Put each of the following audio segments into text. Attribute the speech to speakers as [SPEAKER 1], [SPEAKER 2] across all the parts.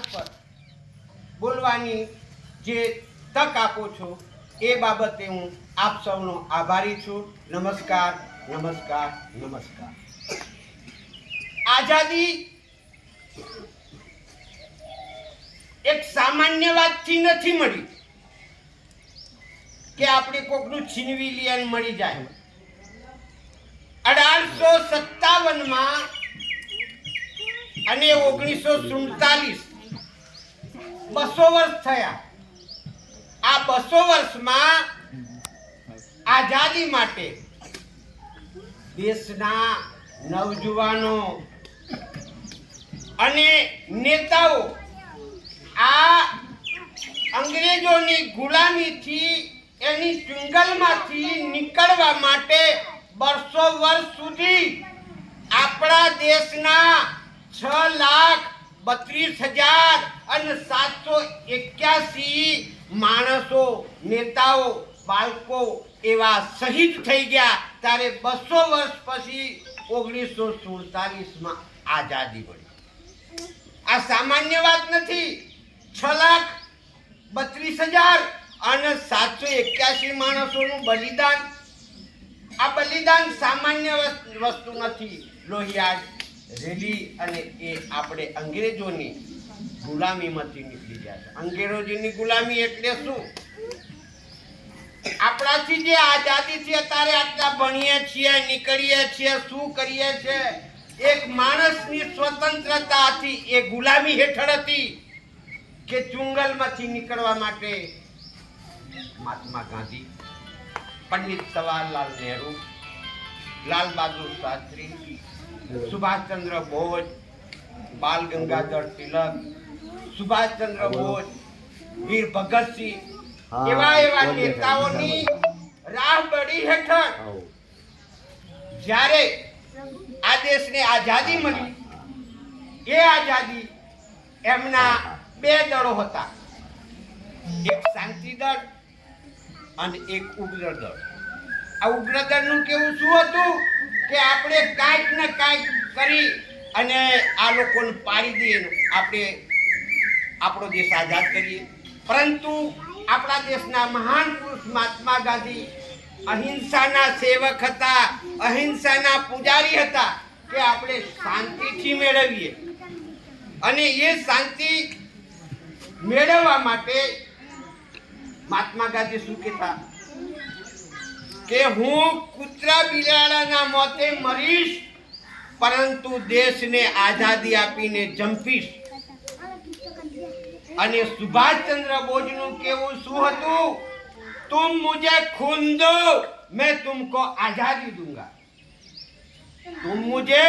[SPEAKER 1] મારફત બોલવાની જે તક આપો છો એ બાબતે હું આપ સૌનો આભારી છું. નમસ્કાર, નમસ્કાર, નમસ્કાર. આઝાદી એક સામાન્ય વાતથી નથી મળી કે આપણે કોકનું છીનવી લઈએ અને મળી જાય. 1857 અને 1947 200 વર્ષ થયા. આ 200 વર્ષમાં આઝાદી માટે દેશના નવજુવાનો અને નેતાઓ આ અંગ્રેજોની ગુલામીથી એની ચુંગલમાંથી નીકળવા માટે 200 વર્ષ સુધી આપણા દેશના 6,32,781 માણસો, નેતાઓ, બાળકો એવા શહીદ થઈ ગયા. ત્યારે 200 વર્ષ પછી 1947માં આઝાદી મળી. આ સામાન્ય વાત નથી. 6,32,781 માણસોનું બલિદાન. આ બલિદાન સામાન્ય વસ્તુ નથી. લોહિયાળ રેલી અને એ આપણે અંગ્રેજોની ગુલામીમાંથી નીકળી ગયા છે. અંગ્રેજોની ગુલામી એટલે શું? આપણાથી જે આઝાદી છે અત્યારે આટલા ભણીએ છીએ, નીકળીએ છીએ, શું કરીએ છીએ? એક માણસની સ્વતંત્રતા હતી, એ ગુલામી હેઠળ હતી કે ચુંગલમાંથી નીકળવા માટે મહાત્મા ગાંધી, પંડિત જવાહરલાલ નહેરુ, લાલ બહાદુર શાસ્ત્રી, સુભાષચંદ્ર બોઝ, બાલ ગંગાધર તિલક, સુભાષચંદ્ર બોઝ, વીર ભગતસિંહ એવા નેતાઓની રાહબરી હેઠળ જ્યારે આ દેશને આઝાદી મળી, એ આઝાદી એમના 2 દળો હતા. એક શાંતિ દળ અને એક ઉગ્ર દળ. આ ઉગ્ર દળનું કેવું શું હતું કે આપણે કાંઈક ને કાંઈક કરી અને આ લોકોને પાડી દઈએ, આપણે આપણો દેશ આઝાદ કરીએ. પરંતુ આપણા દેશના મહાન પુરુષ મહાત્મા ગાંધી અહિંસાના સેવક હતા, અહિંસાના પૂજારી હતા કે આપણે શાંતિથી મેળવીએ. અને એ શાંતિ મેળવવા માટે મહાત્મા ગાંધી શું કહેતા કે હું કૂતરા બિલાડાના મોતે મરીશ, પરંતુ દેશને આઝાદી આપીને જંપીશ. અને સુભાષચંદ્ર બોઝનું કેવું શું હતું? तुम मुझे खून दो, मैं तुमको आजादी दूंगा. तुम मुझे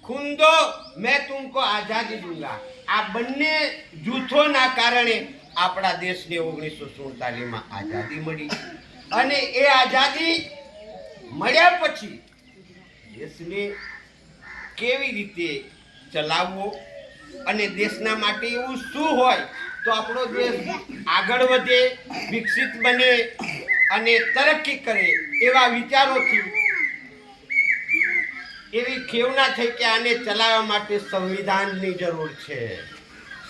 [SPEAKER 1] खून दो, मैं तुमको आजादी दूंगा. આ બંને જૂથોના કારણે આપણા દેશને 1947માં આઝાદી મળી. અને એ આઝાદી મળ્યા પછી દેશને કેવી રીતે ચલાવવો અને દેશના માટે એવું શું હોય તો આપણો દેશ આગળ વધે, વિકસિત બને અને તરક્કી કરે, એવા વિચારોથી એવી ખેવના થઈ કે આને ચલાવવા માટે સંવિધાનની જરૂર છે.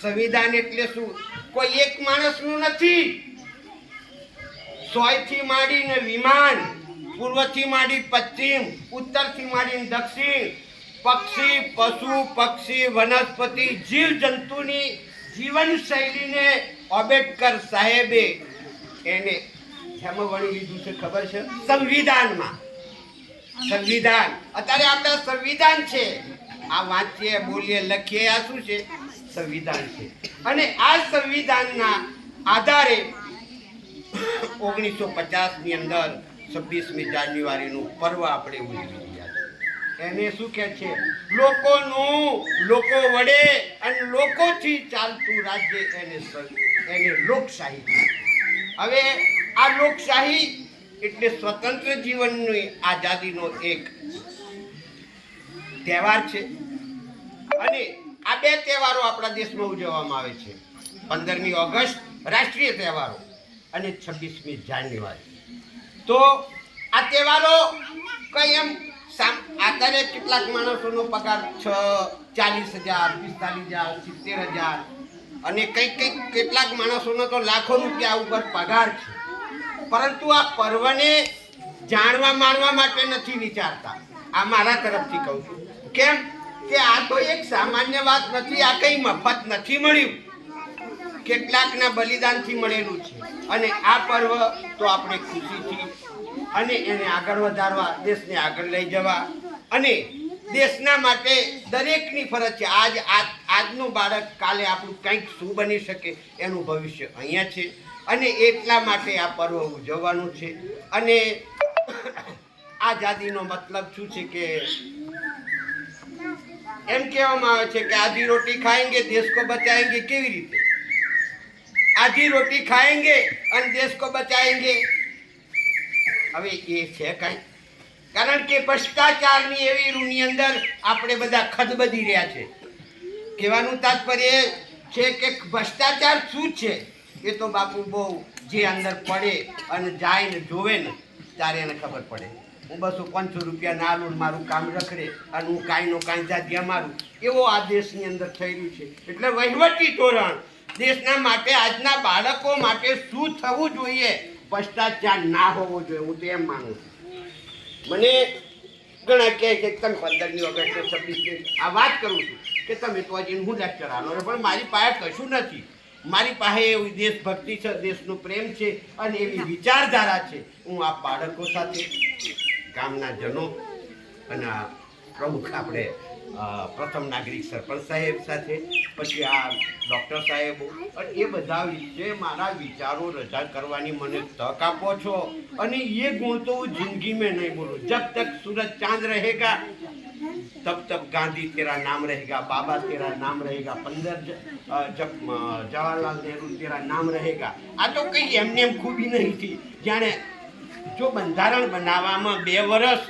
[SPEAKER 1] સંવિધાન એટલે શું? કોઈ એક માણસનું નથી. 100 થી માંડીને વિમાન, પૂર્વથી માંડી પશ્ચિમ, ઉત્તરથી માંડીને દક્ષિણ, પક્ષી, પશુ પક્ષી, વનસ્પતિ, જીવ જંતુની જીવન શૈલીને આંબેડકર સાહેબે એને જેમાં વણી લીધું છે ખબર છે? સંવિધાનમાં. સંવિધાન અત્યારે આપણા સંવિધાન છે. આ વાંચીએ, બોલીએ, લખીએ, આ શું છે? સંવિધાન છે. અને આ સંવિધાનના આધારે 1950ની અંદર 26મી જાન્યુઆરીનું પર્વ આપણે ઉજવી રહ્યા છીએ. એને શું કહે છે? લોકોનું, લોકો વડે અને લોકોથી ચાલતું રાજ્ય, એને લોકશાહી. હવે આ લોકશાહી એટલે સ્વતંત્ર જીવનની આઝાદીનો એક તહેવાર છે. અને આ 2 તહેવારો આપણા દેશમાં ઉજવવામાં આવે છે. 15મી ઓગસ્ટ રાષ્ટ્રીય તહેવારો અને 26મી જાન્યુઆરી. તો આ તહેવારો કઈ એમ અત્યારે કેટલાક માણસોનો પગાર 40,000, 45,000, 70,000 અને કંઈક કેટલાક માણસોનો તો લાખો રૂપિયા ઉપર પગાર છે, પરંતુ આ પર્વને જાણવા માણવા માટે નથી વિચારતા. આ મારા તરફથી કહું છું. કેમ કે આ તો એક સામાન્ય વાત નથી, આ કંઈ મફત નથી મળ્યું, કેટલાકના બલિદાનથી મળેલું છે. અને આ પર્વ તો આપણે ખુશીથી અને એને આગળ વધારવા, દેશને આગળ લઈ જવા, અને દેશના માટે દરેકની ફરજ છે. આજનું બાળક કાલે આપણું કંઈક શું બની શકે એનું ભવિષ્ય અહીંયા છે, અને એટલા માટે આ પર્વ ઉજવવાનું છે. અને આઝાદીનો મતલબ શું છે કે એમ કહેવામાં આવે છે કે આધી રોટી ખાएंगे देश को बचाएंगे. કેવી રીતે આધી રોટી ખાएंगे અને દેશ को बचाएंगे? હવે એ છે કાંઈ, કારણ કે ભ્રષ્ટાચારની એવી રૂની અંદર આપણે બધા ખદબદી રહ્યા છે. કહેવાનું તાત્પર્ય છે કે ભ્રષ્ટાચાર શું છે એ તો બાપુ બહુ જે અંદર પડે અને જાય ને જોવે ને ત્યારે એને ખબર પડે. હું 200-500 રૂપિયા ના આલું, મારું કામ રખડે અને હું કાંઈનો કાંઈ જાગ્યા મારું, એવો આ દેશની અંદર થઈ રહ્યું છે. એટલે વહીવટી ધોરણ દેશના માટે, આજના બાળકો માટે શું થવું જોઈએ? ભ્રષ્ટાચાર ના હોવો જોઈએ, હું તો એમ માનું છું. મને ઘણા કહે છે કે તમે 15મી ઓગસ્ટે 26 આ વાત કરું છું કે તમે તો હજી હું લેક્ચર આલો, પણ મારી પાસે કશું નથી. મારી પાસે એવી દેશભક્તિ છે, દેશનો પ્રેમ છે અને એવી વિચારધારા છે. હું આ બાળકો સાથે, ગામના જનો અને પ્રમુખ આપણે પ્રથમ નાગરિક સરપંચ સાહેબ સાથે, પછી આ ડૉક્ટર સાહેબો, અને એ બધા વિશે મારા વિચારો રજા કરવાની મને તક આપો છો. અને એ ગુણ તો હું જિંદગી में नहीं बोलूँ. जब तक सूरज चांद रहेगा तब तक गांधी तेरा नाम रहेगा, बाबा तेरा नाम रहेगा, 15 जब जवाहरलाल नेहरू तेरा नाम रहेगा. આ તો કંઈ એમને એમ ખૂબી નહીં થી. જાણે જો બંધારણ બનાવવામાં 2 વર્ષ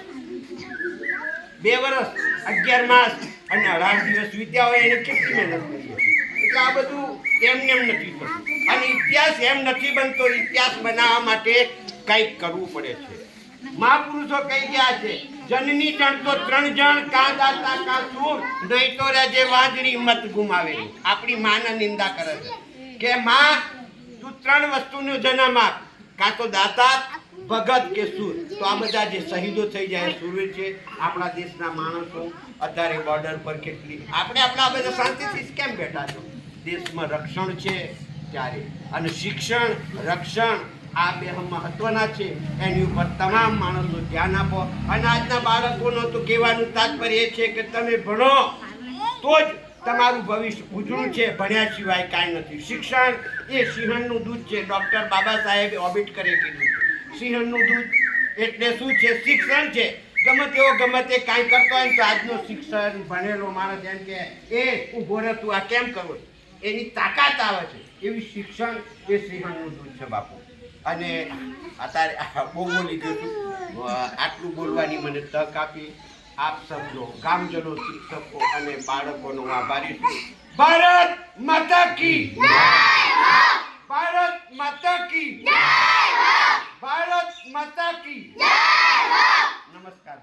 [SPEAKER 1] 11 માસ અને 18 દિવસ વીત્યા હોય, એને કેટલી મહેનત કરી હતી. એટલે આ બધું એમને એમ નથી થતું. અને ઇતિહાસ એમ નથી બનતો. ઇતિહાસ બનાવવા માટે કંઈક કરવું પડે છે. મહાપુરુષો કહી ગયા છે, જનની જણ તો 3 જણ, કા દાતા કા સૂર, નહીં તો રાજે વાંજણી મત ગુમાવેલી. આપણી માના નિંદા કરે છે કે માં તું 3 વસ્તુનો જન્મ આપ, કાં તો દાતા, ભગત કે સૂર. તો આ બધા જે શહીદો થઈ જાય સૂરવીર છે, આપણા દેશના માણસો અત્યારે બોર્ડર પર કેટલી, આપણે આપણા બધા શાંતિથી કેમ બેઠા છો? દેશમાં રક્ષણ છે ત્યારે, અને શિક્ષણ, રક્ષણ આ 2 મહત્વના છે. એની ઉપર તમામ માણસો ધ્યાન આપો. અને આજના બાળકોનો તો કહેવાનું તાત્પર્ય એ છે કે તમે ભણો તો જ તમારું ભવિષ્ય ઉજળું છે, ભણ્યા સિવાય કાંઈ નથી. શિક્ષણ એ સિંહણનું દૂધ છે. ડૉક્ટર બાબા સાહેબે આંબેડકરે કીધું છે સિંહણનું દૂધ એટલે શું છે? શિક્ષણ છે. ગમે તેવો ગમે તે કાંઈ કરતો હોય ને તો આજનો શિક્ષણ ભણેલો માણસ એમ કે એ ઊભો રહે, તું આ કેમ કરો, એની તાકાત આવે છે. એવી શિક્ષણ એ સિંહણનું દૂધ છે બાપુ. અને અત્યારે બહુ બોલી ગયું છું, આટલું બોલવાની મને તક આપી આપ સૌનો, ગામજનો, શિક્ષકો અને બાળકોનો આભારી છું. ભારત માતા કી જય! ભારત માતા કી જય! ભારત માતા કી જય! નમસ્કાર.